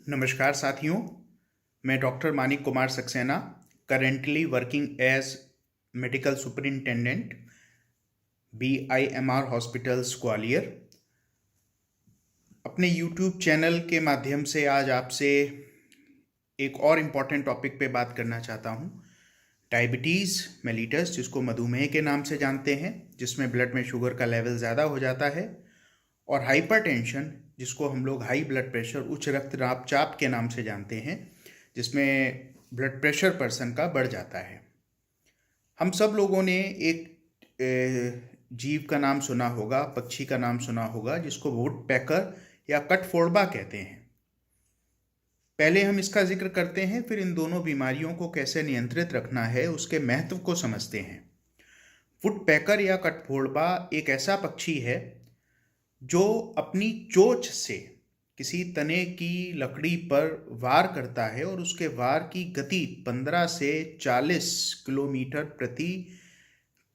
नमस्कार साथियों, मैं doctor Manik Kumar Saxena, currently working as medical superintendent BIMR hospitals Gwalior. अपने यूट्यूब चैनल के माध्यम से आज आपसे एक और इम्पॉर्टेंट टॉपिक पे बात करना चाहता हूँ। डायबिटीज़ मेलिटस, जिसको मधुमेह के नाम से जानते हैं, जिसमें ब्लड में शुगर का लेवल ज़्यादा हो जाता है, और हाइपरटेंशन, जिसको हम लोग हाई ब्लड प्रेशर, उच्च रक्तचाप के नाम से जानते हैं, जिसमें ब्लड प्रेशर पर्सन का बढ़ जाता है। हम सब लोगों ने एक जीव का नाम सुना होगा, पक्षी का नाम सुना होगा, जिसको वुड पैकर या कठफोड़वा कहते हैं। पहले हम इसका जिक्र करते हैं, फिर इन दोनों बीमारियों को कैसे नियंत्रित रखना है उसके महत्व को समझते हैं। वुड पैकर या कठफोड़वा एक ऐसा पक्षी है जो अपनी चोंच से किसी तने की लकड़ी पर वार करता है और उसके वार की गति 15 से 40 किलोमीटर प्रति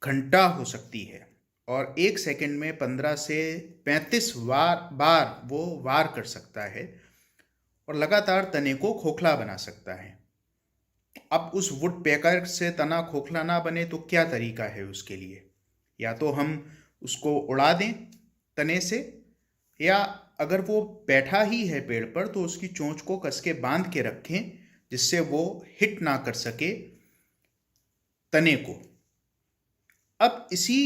घंटा हो सकती है, और एक सेकंड में 15 से 35 बार वो वार कर सकता है और लगातार तने को खोखला बना सकता है। अब उस वुड पैकर से तना खोखला ना बने तो क्या तरीका है उसके लिए? या तो हम उसको उड़ा दें तने से, या अगर वो बैठा ही है पेड़ पर तो उसकी चोंच को कस के बांध के रखें, जिससे वो हिट ना कर सके तने को। अब इसी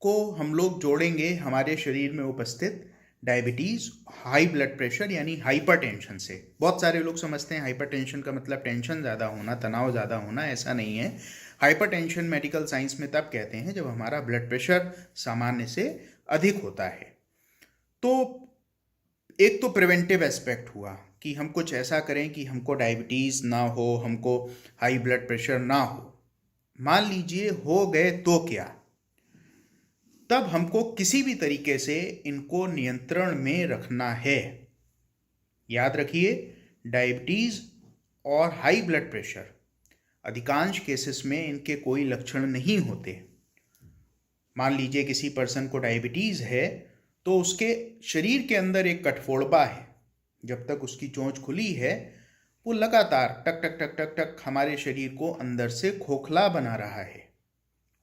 को हम लोग जोड़ेंगे हमारे शरीर में उपस्थित डायबिटीज़, हाई ब्लड प्रेशर यानी हाइपरटेंशन से। बहुत सारे लोग समझते हैं हाइपरटेंशन का मतलब टेंशन ज़्यादा होना, तनाव ज़्यादा होना। ऐसा नहीं है। हाइपरटेंशन मेडिकल साइंस में तब कहते हैं जब हमारा ब्लड प्रेशर सामान्य से अधिक होता है। तो एक तो प्रिवेंटिव एस्पेक्ट हुआ कि हम कुछ ऐसा करें कि हमको डायबिटीज़ ना हो, हमको हाई ब्लड प्रेशर ना हो। मान लीजिए हो गए तो क्या? तब हमको किसी भी तरीके से इनको नियंत्रण में रखना है। याद रखिए, डायबिटीज़ और हाई ब्लड प्रेशर अधिकांश केसेस में इनके कोई लक्षण नहीं होते। मान लीजिए किसी पर्सन को डायबिटीज़ है तो उसके शरीर के अंदर एक कठफोड़वा है। जब तक उसकी चोंच खुली है वो लगातार टक टक टक टक टक हमारे शरीर को अंदर से खोखला बना रहा है।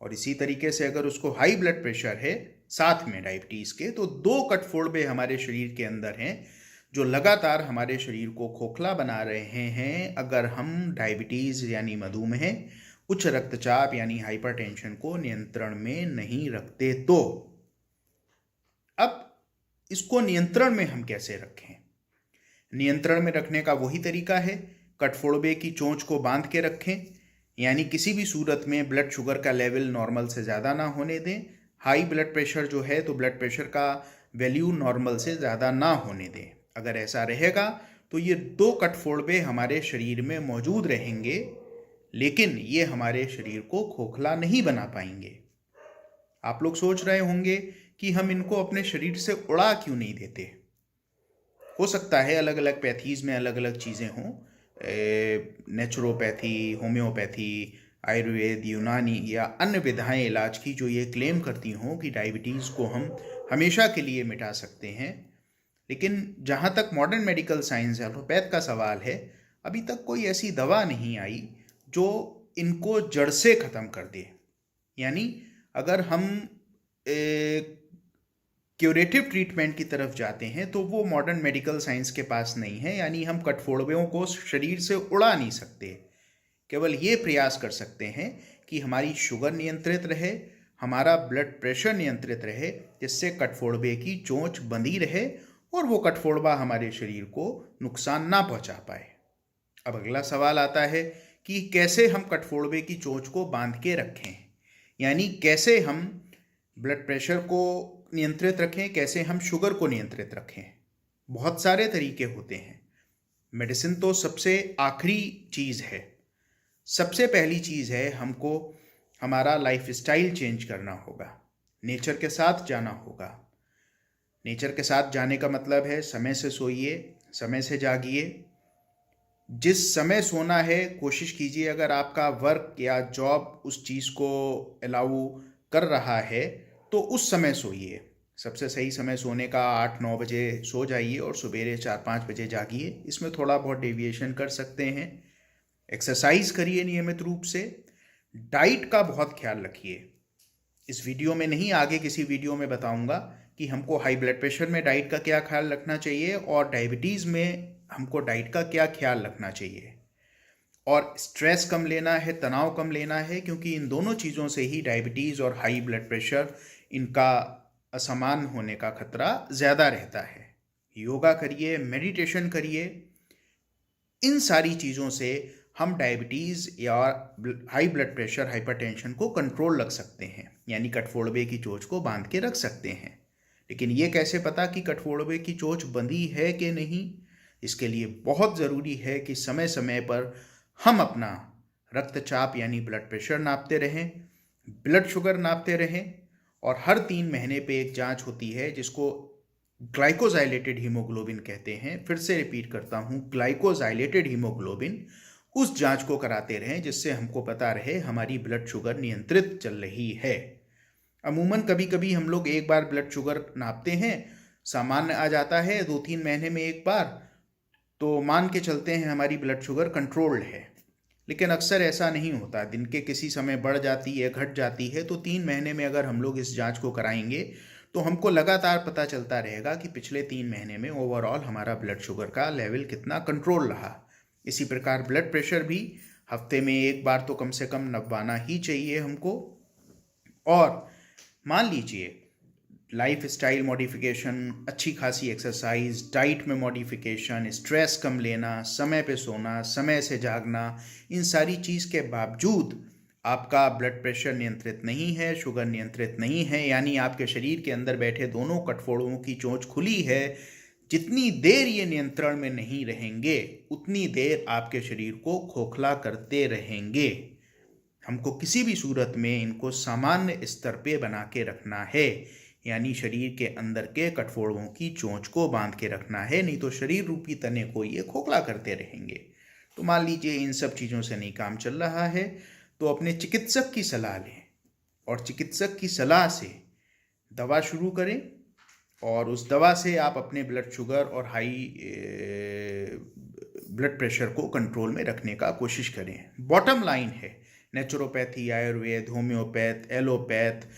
और इसी तरीके से अगर उसको हाई ब्लड प्रेशर है साथ में डायबिटीज़ के, तो 2 कठफोड़वे हमारे शरीर के अंदर हैं जो लगातार हमारे शरीर को खोखला बना रहे हैं अगर हम डायबिटीज़ यानी मधुमेह, उच्च रक्तचाप यानी हाइपरटेंशन को नियंत्रण में नहीं रखते। तो अब इसको नियंत्रण में हम कैसे रखें? नियंत्रण में रखने का वही तरीका है, कठफोड़वे की चोंच को बांध के रखें, यानी किसी भी सूरत में ब्लड शुगर का लेवल नॉर्मल से ज़्यादा ना होने दें। हाई ब्लड प्रेशर जो है तो ब्लड प्रेशर का वैल्यू नॉर्मल से ज़्यादा ना होने दें। अगर ऐसा रहेगा तो ये 2 कठफोड़वे हमारे शरीर में मौजूद रहेंगे, लेकिन ये हमारे शरीर को खोखला नहीं बना पाएंगे। आप लोग सोच रहे होंगे कि हम इनको अपने शरीर से उड़ा क्यों नहीं देते? हो सकता है अलग अलग पैथीज़ में अलग अलग चीज़ें हों, नेचुरोपैथी, होम्योपैथी, आयुर्वेद, यूनानी या अन्य विधाएं इलाज की जो ये क्लेम करती हों कि डायबिटीज़ को हम हमेशा के लिए मिटा सकते हैं। लेकिन जहाँ तक मॉडर्न मेडिकल साइंस एलोपैथ का सवाल है, अभी तक कोई ऐसी दवा नहीं आई जो इनको जड़ से ख़त्म कर दे। यानी अगर हम क्यूरेटिव ट्रीटमेंट की तरफ जाते हैं तो वो मॉडर्न मेडिकल साइंस के पास नहीं है। यानी हम कठफोड़वों को शरीर से उड़ा नहीं सकते, केवल ये प्रयास कर सकते हैं कि हमारी शुगर नियंत्रित रहे, हमारा ब्लड प्रेशर नियंत्रित रहे, जिससे कठफोड़वे की चोंच बंधी रहे और वो कठफोड़वा हमारे शरीर को नुकसान ना पहुंचा पाए। अब अगला सवाल आता है कि कैसे हम कठफोड़वे की चोंच को बांध के रखें, यानी कैसे हम ब्लड प्रेशर को नियंत्रित रखें, कैसे हम शुगर को नियंत्रित रखें। बहुत सारे तरीके होते हैं। मेडिसिन तो सबसे आखिरी चीज़ है। सबसे पहली चीज़ है हमको हमारा लाइफ स्टाइल चेंज करना होगा, नेचर के साथ जाना होगा। नेचर के साथ जाने का मतलब है समय से सोइए, समय से जागिए। जिस समय सोना है कोशिश कीजिए, अगर आपका वर्क या जॉब उस चीज़ को अलाउ कर रहा है तो उस समय सोइए। सबसे सही समय सोने का 8-9 बजे सो जाइए और सवेरे 4-5 बजे जागिए। इसमें थोड़ा बहुत डेविएशन कर सकते हैं। एक्सरसाइज करिए नियमित रूप से। डाइट का बहुत ख्याल रखिए। इस वीडियो में नहीं, आगे किसी वीडियो में बताऊंगा कि हमको हाई ब्लड प्रेशर में डाइट का क्या ख्याल रखना चाहिए और डायबिटीज़ में हमको डाइट का क्या ख्याल रखना चाहिए। और स्ट्रेस कम लेना है, तनाव कम लेना है, क्योंकि इन दोनों चीज़ों से ही डायबिटीज़ और हाई ब्लड प्रेशर इनका असमान होने का खतरा ज़्यादा रहता है। योगा करिए, मेडिटेशन करिए। इन सारी चीज़ों से हम डायबिटीज़ या हाई ब्लड प्रेशर, हाइपरटेंशन को कंट्रोल रख सकते हैं, यानी कठफोड़वे की चोंच को बांध के रख सकते हैं। लेकिन ये कैसे पता कि कठफोड़वे की चोंच बंधी है कि नहीं? इसके लिए बहुत ज़रूरी है कि समय समय पर हम अपना रक्तचाप यानी ब्लड प्रेशर नापते रहें, ब्लड शुगर नापते रहें, और हर 3 महीने पे एक जांच होती है जिसको ग्लाइकोजाइलेटेड हीमोग्लोबिन कहते हैं। फिर से रिपीट करता हूँ, ग्लाइकोजाइलेटेड हीमोग्लोबिन। उस जांच को कराते रहें जिससे हमको पता रहे हमारी ब्लड शुगर नियंत्रित चल रही है। अमूमन कभी कभी हम लोग एक बार ब्लड शुगर नापते हैं, सामान्य आ जाता है, 2-3 महीने में एक बार, तो मान के चलते हैं हमारी ब्लड शुगर कंट्रोल्ड है। लेकिन अक्सर ऐसा नहीं होता, दिन के किसी समय बढ़ जाती है, घट जाती है। तो 3 महीने में अगर हम लोग इस जांच को कराएंगे तो हमको लगातार पता चलता रहेगा कि पिछले 3 महीने में ओवरऑल हमारा ब्लड शुगर का लेवल कितना कंट्रोल रहा। इसी प्रकार ब्लड प्रेशर भी हफ्ते में एक बार तो कम से कम नपवाना ही चाहिए हमको। और मान लीजिए लाइफ स्टाइल मॉडिफिकेशन, अच्छी खासी एक्सरसाइज, डाइट में मॉडिफिकेशन, स्ट्रेस कम लेना, समय पे सोना, समय से जागना, इन सारी चीज़ के बावजूद आपका ब्लड प्रेशर नियंत्रित नहीं है, शुगर नियंत्रित नहीं है, यानी आपके शरीर के अंदर बैठे दोनों कठफोड़ों की चोंच खुली है, जितनी देर ये नियंत्रण में नहीं रहेंगे उतनी देर आपके शरीर को खोखला करते रहेंगे। हमको किसी भी सूरत में इनको सामान्य स्तर पे बना के रखना है, यानी शरीर के अंदर के कठफोड़ों की चोंच को बांध के रखना है, नहीं तो शरीर रूपी तने को ये खोखला करते रहेंगे। तो मान लीजिए इन सब चीज़ों से नहीं काम चल रहा है तो अपने चिकित्सक की सलाह लें और चिकित्सक की सलाह से दवा शुरू करें, और उस दवा से आप अपने ब्लड शुगर और हाई ब्लड प्रेशर को कंट्रोल में रखने का कोशिश करें। बॉटम लाइन है, नेचुरोपैथी, आयुर्वेद, होम्योपैथ, एलोपैथ,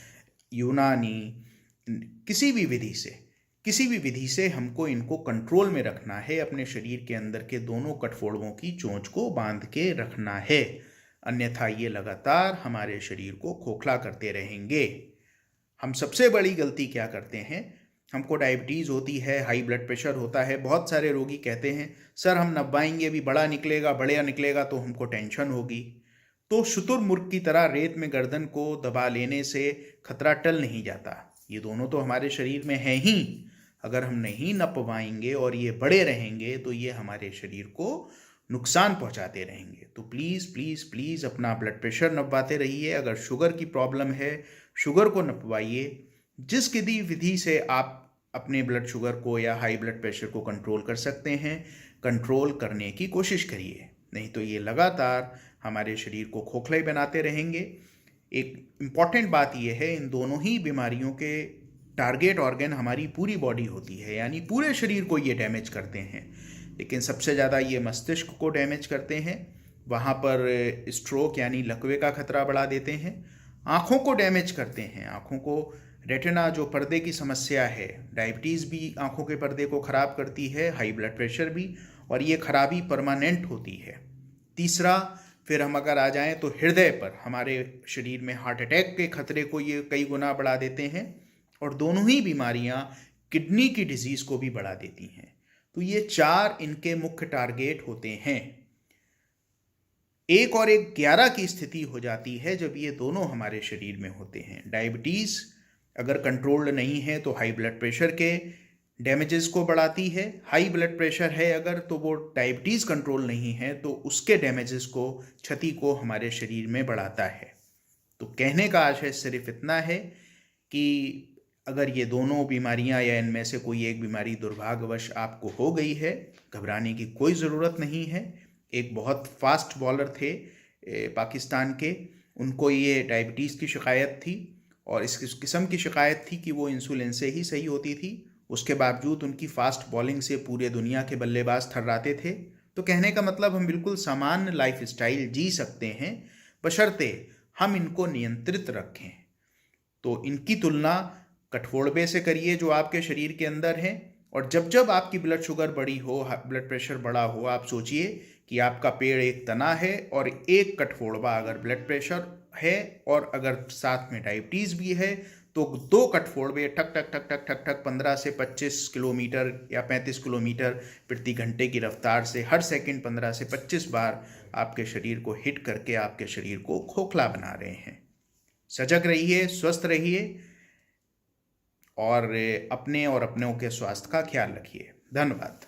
यूनानी, किसी भी विधि से हमको इनको कंट्रोल में रखना है, अपने शरीर के अंदर के दोनों कठफोड़वों की चोंच को बांध के रखना है। अन्यथा ये लगातार हमारे शरीर को खोखला करते रहेंगे। हम सबसे बड़ी गलती क्या करते हैं, हमको डायबिटीज़ होती है, हाई ब्लड प्रेशर होता है। बहुत सारे रोगी कहते हैं सर हम नब्बाएंगे भी, बड़ा निकलेगा तो हमको टेंशन होगी। तो शुतुरमुर्ग की तरह रेत में गर्दन को दबा लेने से खतरा टल नहीं जाता। ये दोनों तो हमारे शरीर में हैं ही। अगर हम नहीं नपवाएंगे और ये बड़े रहेंगे तो ये हमारे शरीर को नुकसान पहुंचाते रहेंगे। तो प्लीज़ प्लीज़ प्लीज़ अपना ब्लड प्रेशर नपवाते रहिए। अगर शुगर की प्रॉब्लम है, शुगर को नपवाइए। जिस किसी विधि से आप अपने ब्लड शुगर को या हाई ब्लड प्रेशर को कंट्रोल कर सकते हैं, कंट्रोल करने की कोशिश करिए, नहीं तो ये लगातार हमारे शरीर को खोखला ही बनाते रहेंगे। एक इम्पॉर्टेंट बात यह है, इन दोनों ही बीमारियों के टारगेट ऑर्गन हमारी पूरी बॉडी होती है, यानी पूरे शरीर को ये डैमेज करते हैं। लेकिन सबसे ज़्यादा ये मस्तिष्क को डैमेज करते हैं, वहाँ पर स्ट्रोक यानी लकवे का खतरा बढ़ा देते हैं। आँखों को डैमेज करते हैं, आँखों को रेटिना जो पर्दे की समस्या है, डायबिटीज़ भी आँखों के पर्दे को ख़राब करती है, हाई ब्लड प्रेशर भी, और ये खराबी परमानेंट होती है। तीसरा, फिर हम अगर आ जाएं तो हृदय पर, हमारे शरीर में हार्ट अटैक के खतरे को ये कई गुना बढ़ा देते हैं, और दोनों ही बीमारियां किडनी की डिजीज़ को भी बढ़ा देती हैं। तो ये 4 इनके मुख्य टारगेट होते हैं। 1 और 1 11 की स्थिति हो जाती है जब ये दोनों हमारे शरीर में होते हैं। डायबिटीज़ अगर कंट्रोल्ड नहीं है तो हाई ब्लड प्रेशर के डैमेजेस को बढ़ाती है। हाई ब्लड प्रेशर है अगर, तो वो डायबिटीज़ कंट्रोल नहीं है तो उसके डैमेजेस को, क्षति को हमारे शरीर में बढ़ाता है। तो कहने का आशय सिर्फ इतना है कि अगर ये दोनों बीमारियां या इनमें से कोई एक बीमारी दुर्भाग्यवश आपको हो गई है, घबराने की कोई ज़रूरत नहीं है। एक बहुत फास्ट बॉलर थे पाकिस्तान के, उनको ये डायबिटीज़ की शिकायत थी। और इस किस्म की शिकायत थी कि वो इंसुलिन से ही सही होती थी। उसके बावजूद उनकी फास्ट बॉलिंग से पूरे दुनिया के बल्लेबाज थर्राते थे। तो कहने का मतलब हम बिल्कुल सामान्य लाइफ स्टाइल जी सकते हैं, बशर्ते हम इनको नियंत्रित रखें। तो इनकी तुलना कठफोड़वे से करिए जो आपके शरीर के अंदर है, और जब जब आपकी ब्लड शुगर बढ़ी हो, ब्लड प्रेशर बढ़ा हो, आप सोचिए कि आपका पेड़ एक तना है और एक कठफोड़वा अगर ब्लड प्रेशर है और अगर साथ में डायबिटीज़ भी है, तो 2 कठफोड़वे ठक ठक ठक ठक ठक ठक 15 से 25 किलोमीटर या 35 किलोमीटर प्रति घंटे की रफ्तार से हर सेकंड 15 से 25 बार आपके शरीर को हिट करके आपके शरीर को खोखला बना रहे हैं। सजग रहिए, स्वस्थ रहिए और अपने और अपनों के स्वास्थ्य का ख्याल रखिए। धन्यवाद।